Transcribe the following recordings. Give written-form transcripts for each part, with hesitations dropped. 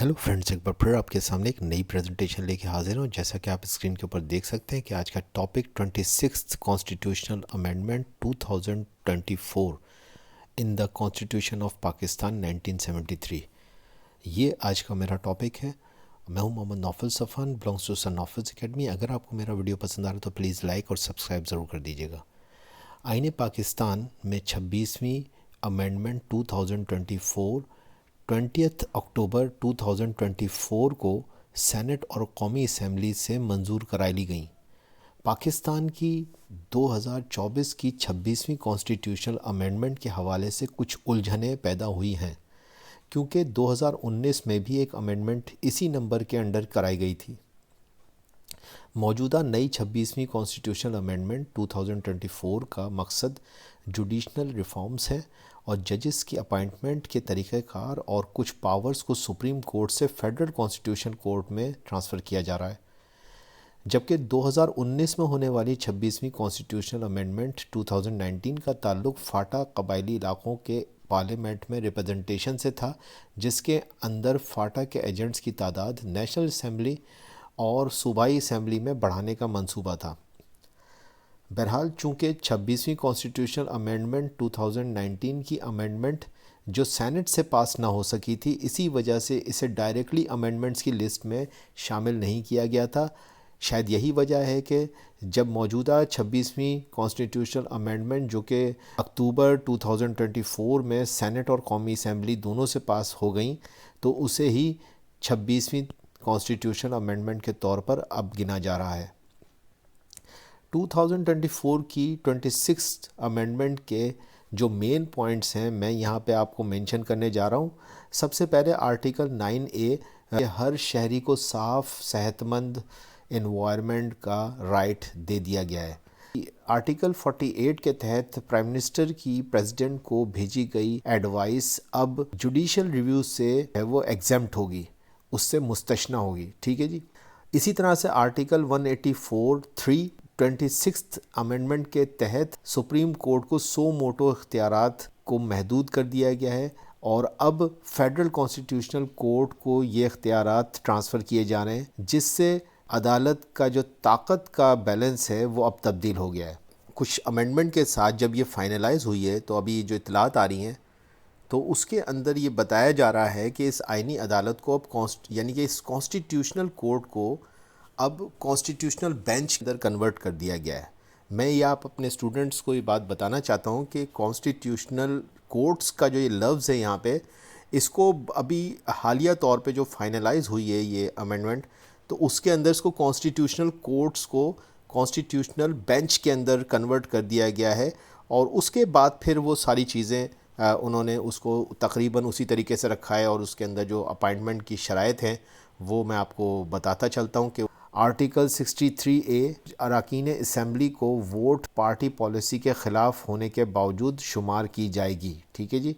Hello friends, एक बार फिर आपके सामने एक नई प्रेजेंटेशन लेके हाजिर हूँ। जैसा कि आप स्क्रीन के ऊपर देख सकते हैं कि आज का topic 26th constitutional amendment 2024 in the constitution of Pakistan 1973, ये आज का मेरा टॉपिक है। मैं हूँ Mohammad Naufal Safan, belongs to son Naufal's academy. अगर आपको मेरा वीडियो पसंद आ रहा है तो प्लीज़ लाइक और सब्सक्राइब ज़रूर कर दीजिएगा। आईन पाकिस्तान में 26वीं अमेंडमेंट 2024 20 अक्टूबर 2024 को सेनेट और कौमी असम्बली से मंजूर कराई ली गई। पाकिस्तान की 2024 की 26वीं कॉन्स्टिट्यूशनल अमेंडमेंट के हवाले से कुछ उलझनें पैदा हुई हैं, क्योंकि 2019 में भी एक अमेंडमेंट इसी नंबर के अंडर कराई गई थी। मौजूदा नई 26वीं कॉन्स्टिट्यूशनल अमेंडमेंट 2024 का मकसद जुडिशनल रिफॉर्म्स है और जजेस की अपॉइंटमेंट के तरीक़ेकार और कुछ पावर्स को सुप्रीम कोर्ट से फेडरल कॉन्स्टिट्यूशन कोर्ट में ट्रांसफ़र किया जा रहा है। जबकि 2019 में होने वाली 26वीं कॉन्स्टिट्यूशनल अमेंडमेंट 2019 का ताल्लुक़ फाटा कबायली इलाक़ों के पार्लियामेंट में रिप्रेजेंटेशन से था, जिसके अंदर फाटा के एजेंट्स की तादाद नेशनल असम्बली और सूबाई असम्बली में बढ़ाने का मंसूबा था। बहरहाल, चूँकि 26वीं कॉन्स्टिट्यूशनल अमेंडमेंट 2019 की अमेंडमेंट जो सेनेट से पास ना हो सकी थी, इसी वजह से इसे डायरेक्टली अमेंडमेंट्स की लिस्ट में शामिल नहीं किया गया था। शायद यही वजह है कि जब मौजूदा 26वीं कॉन्स्टिट्यूशनल अमेंडमेंट जो कि अक्टूबर 2024 में सेनेट और कौमी असम्बली दोनों से पास हो गई, तो उसे ही 26वीं कॉन्स्टिट्यूशनल अमेंडमेंट के तौर पर अब गिना जा रहा है। 2024 की 26th अमेंडमेंट के जो मेन पॉइंट्स हैं, मैं यहाँ पे आपको मेंशन करने जा रहा हूँ। सबसे पहले आर्टिकल 9A, हर शहरी को साफ़ सेहतमंद एनवायरनमेंट का राइट दे दिया गया है। आर्टिकल 48 के तहत प्राइम मिनिस्टर की प्रेसिडेंट को भेजी गई एडवाइस अब जुडिशल रिव्यू से वो एग्जेम्प्ट होगी, उससे मुस्तशना होगी। ठीक है जी। इसी तरह से आर्टिकल 184(3) 26th अमेंडमेंट के तहत सुप्रीम कोर्ट को सो मोटो इख्तियारात को महदूद कर दिया गया है और अब फेडरल कॉन्स्टिट्यूशनल कोर्ट को ये इख्तियारात ट्रांसफ़र किए जा रहे हैं, जिससे अदालत का जो ताकत का बैलेंस है वो अब तब्दील हो गया है। कुछ अमेंडमेंट के साथ जब ये फाइनलाइज हुई है, तो अभी जो इतलात आ रही हैं, तो उसके अंदर ये बताया जा रहा है कि इस आइनी अदालत को अब यानी कि इस कॉन्स्टिट्यूशनल कोर्ट को अब कॉन्स्टिट्यूशनल बेंच के अंदर कन्वर्ट कर दिया गया है। मैं ये आप अपने स्टूडेंट्स को ये बात बताना चाहता हूँ कि कॉन्स्टिट्यूशनल कोर्ट्स का जो ये लफ्ज़ है यहाँ पे, इसको अभी हालिया तौर पे जो फाइनलाइज हुई है ये अमेंडमेंट, तो उसके अंदर इसको कॉन्स्टिट्यूशनल कोर्ट्स को कॉन्स्टिट्यूशनल बेंच के अंदर कन्वर्ट कर दिया गया है। और उसके बाद फिर वो सारी चीज़ें उन्होंने उसको तकरीबन उसी तरीके से रखा है, और उसके अंदर जो अपॉइंटमेंट की शराइत हैं वो मैं आपको बताता चलता हूँ कि आर्टिकल 63A, अरकान असम्बली को वोट पार्टी पॉलिसी के ख़िलाफ़ होने के बावजूद शुमार की जाएगी। ठीक है जी।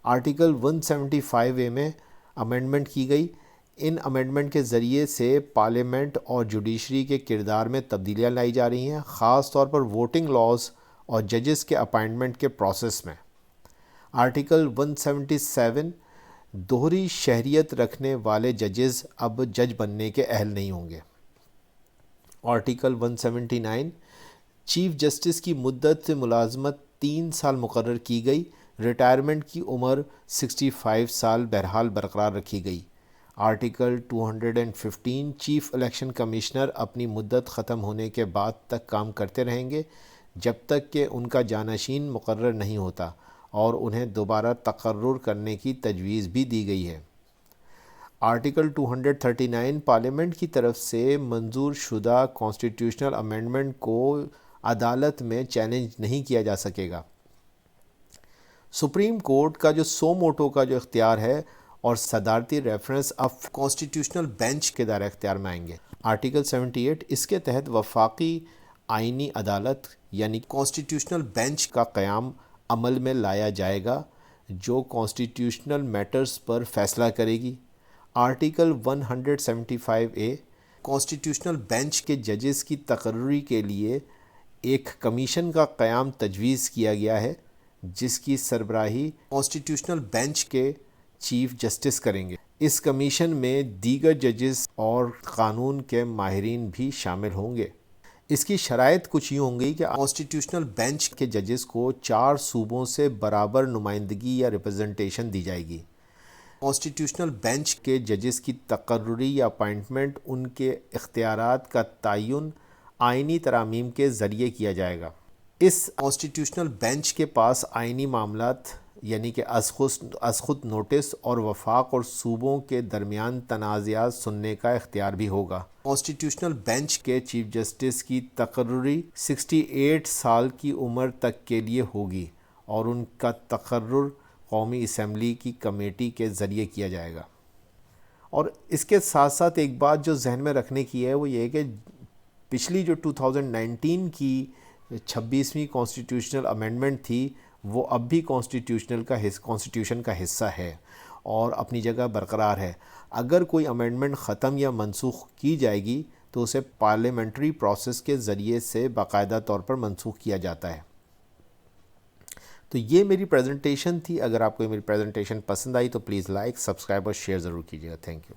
आर्टिकल 175A में अमेंडमेंट की गई। इन अमेंडमेंट के ज़रिए से पार्लियामेंट और जुडिशरी के किरदार में तब्दीलियाँ लाई जा रही हैं, ख़ास तौर पर वोटिंग लॉज और जजेस के अपॉइंटमेंट के प्रोसेस में। आर्टिकल 177, दोहरी शहरियत रखने वाले जजेस अब जज बनने के अहल नहीं होंगे। आर्टिकल 179, चीफ जस्टिस की मुद्दत मुलाजमत 3 साल मुकर्रर की गई। रिटायरमेंट की उम्र 65 साल बहरहाल बरकरार रखी गई। आर्टिकल 215, चीफ इलेक्शन कमिश्नर अपनी मुद्दत ख़त्म होने के बाद तक काम करते रहेंगे जब तक कि उनका जानशीन मुकर्रर नहीं होता, और उन्हें दोबारा तकर्रुर करने की तजवीज़ भी दी गई है। आर्टिकल 239, पार्लियामेंट की तरफ से मंजूर शुदा कॉन्स्टिट्यूशनल अमेंडमेंट को अदालत में चैलेंज नहीं किया जा सकेगा। सुप्रीम कोर्ट का जो सो मोटो का जो इख्तियार है और सदारती रेफरेंस अब कॉन्स्टिट्यूशनल बेंच के दायरे इख्तियार में आएंगे। आर्टिकल 78, इसके तहत वफाकी आइनी अदालत यानी कॉन्स्टिट्यूशनल बेंच का क़याम अमल में लाया जाएगा, जो कॉन्स्टिट्यूशनल मैटर्स पर फैसला करेगी। आर्टिकल 175A, कॉन्स्टिट्यूशनल बेंच के जजेस की तकर्री के लिए एक कमीशन का क़याम तजवीज़ किया गया है, जिसकी सरबराही कॉन्स्टिट्यूशनल बेंच के چیف جسٹس کریں گے۔ اس کمیشن میں دیگر ججز اور قانون کے ماہرین بھی شامل ہوں گے۔ اس کی شرائط کچھ یوں ہوں گی کہ کانسٹیٹیوشنل بینچ کے ججز کو 4 صوبوں سے برابر نمائندگی یا ریپرزنٹیشن دی جائے گی۔ کانسٹیٹیوشنل بینچ کے ججز کی تقرری یا اپائنٹمنٹ، ان کے اختیارات کا تعین آئینی ترامیم کے ذریعے کیا جائے گا۔ اس کانسٹیٹیوشنل بینچ کے پاس آئینی معاملات یعنی کہ از خود نوٹس اور وفاق اور صوبوں کے درمیان تنازعات سننے کا اختیار بھی ہوگا۔ کانسٹیٹیوشنل بینچ کے چیف جسٹس کی تقرری 68 سال کی عمر تک کے لیے ہوگی اور ان کا تقرر قومی اسمبلی کی کمیٹی کے ذریعے کیا جائے گا۔ اور اس کے ساتھ ساتھ ایک بات جو ذہن میں رکھنے کی ہے وہ یہ ہے کہ پچھلی جو 2019 کی 26ویں کانسٹیٹیوشنل امینڈمنٹ تھی وہ اب بھی کانسٹیٹیوشن کا حصہ ہے اور اپنی جگہ برقرار ہے۔ اگر کوئی امینڈمنٹ ختم یا منسوخ کی جائے گی تو اسے پارلیمنٹری پروسیس کے ذریعے سے باقاعدہ طور پر منسوخ کیا جاتا ہے۔ تو یہ میری پریزنٹیشن تھی۔ اگر آپ کو میری پریزنٹیشن پسند آئی تو پلیز لائک، سبسکرائب اور شیئر ضرور کیجیے گا۔ Thank you.